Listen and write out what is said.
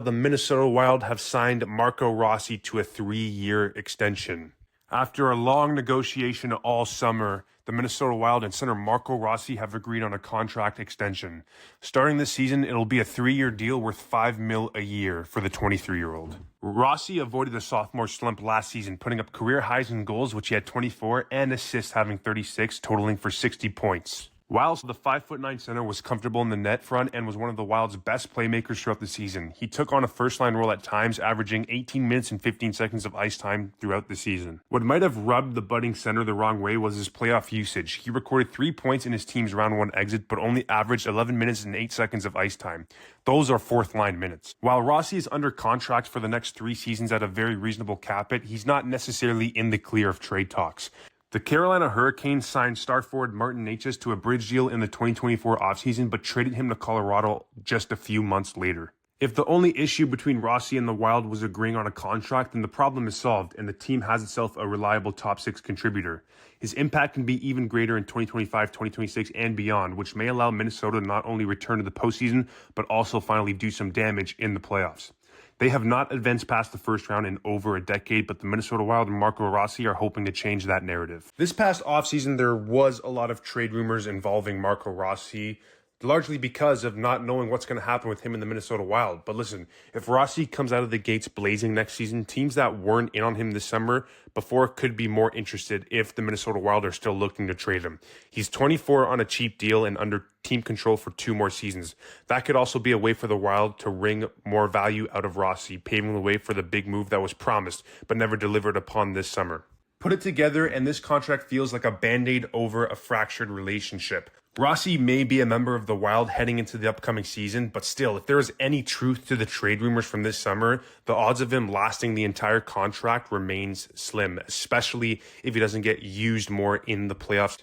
The Minnesota Wild have signed Marco Rossi to a 3-year extension. After a long negotiation all summer, the Minnesota Wild and center Marco Rossi have agreed on a contract extension. Starting this season, it'll be a 3-year deal worth $5 million a year for the 23-year-old. Rossi avoided the sophomore slump last season, putting up career highs in goals, which he had 24, and assists, having 36, totaling for 60 points. Whilst the 5'9" center was comfortable in the net front and was one of the Wild's best playmakers throughout the season, he took on a first-line role at times, averaging 18 minutes and 15 seconds of ice time throughout the season. What might have rubbed the budding center the wrong way was his playoff usage. He recorded 3 points in his team's round 1 exit, but only averaged 11 minutes and 8 seconds of ice time. Those are fourth-line minutes. While Rossi is under contract for the next 3 seasons at a very reasonable cap hit, he's not necessarily in the clear of trade talks. The Carolina Hurricanes signed star forward Martin Necas to a bridge deal in the 2024 offseason, but traded him to Colorado just a few months later. If the only issue between Rossi and the Wild was agreeing on a contract, then the problem is solved, and the team has itself a reliable top 6 contributor. His impact can be even greater in 2025, 2026, and beyond, which may allow Minnesota to not only return to the postseason, but also finally do some damage in the playoffs. They have not advanced past the first round in over a decade, but the Minnesota Wild and Marco Rossi are hoping to change that narrative. This past offseason, there was a lot of trade rumors involving Marco Rossi, largely because of not knowing what's going to happen with him in the Minnesota Wild. But listen, if Rossi comes out of the gates blazing next season, teams that weren't in on him this summer before could be more interested if the Minnesota Wild are still looking to trade him. He's 24 on a cheap deal and under team control for 2 more seasons. That could also be a way for the Wild to wring more value out of Rossi, paving the way for the big move that was promised but never delivered upon this summer. Put it together, and this contract feels like a band-aid over a fractured relationship. Rossi may be a member of the Wild heading into the upcoming season, but still, if there is any truth to the trade rumors from this summer, the odds of him lasting the entire contract remains slim, especially if he doesn't get used more in the playoffs.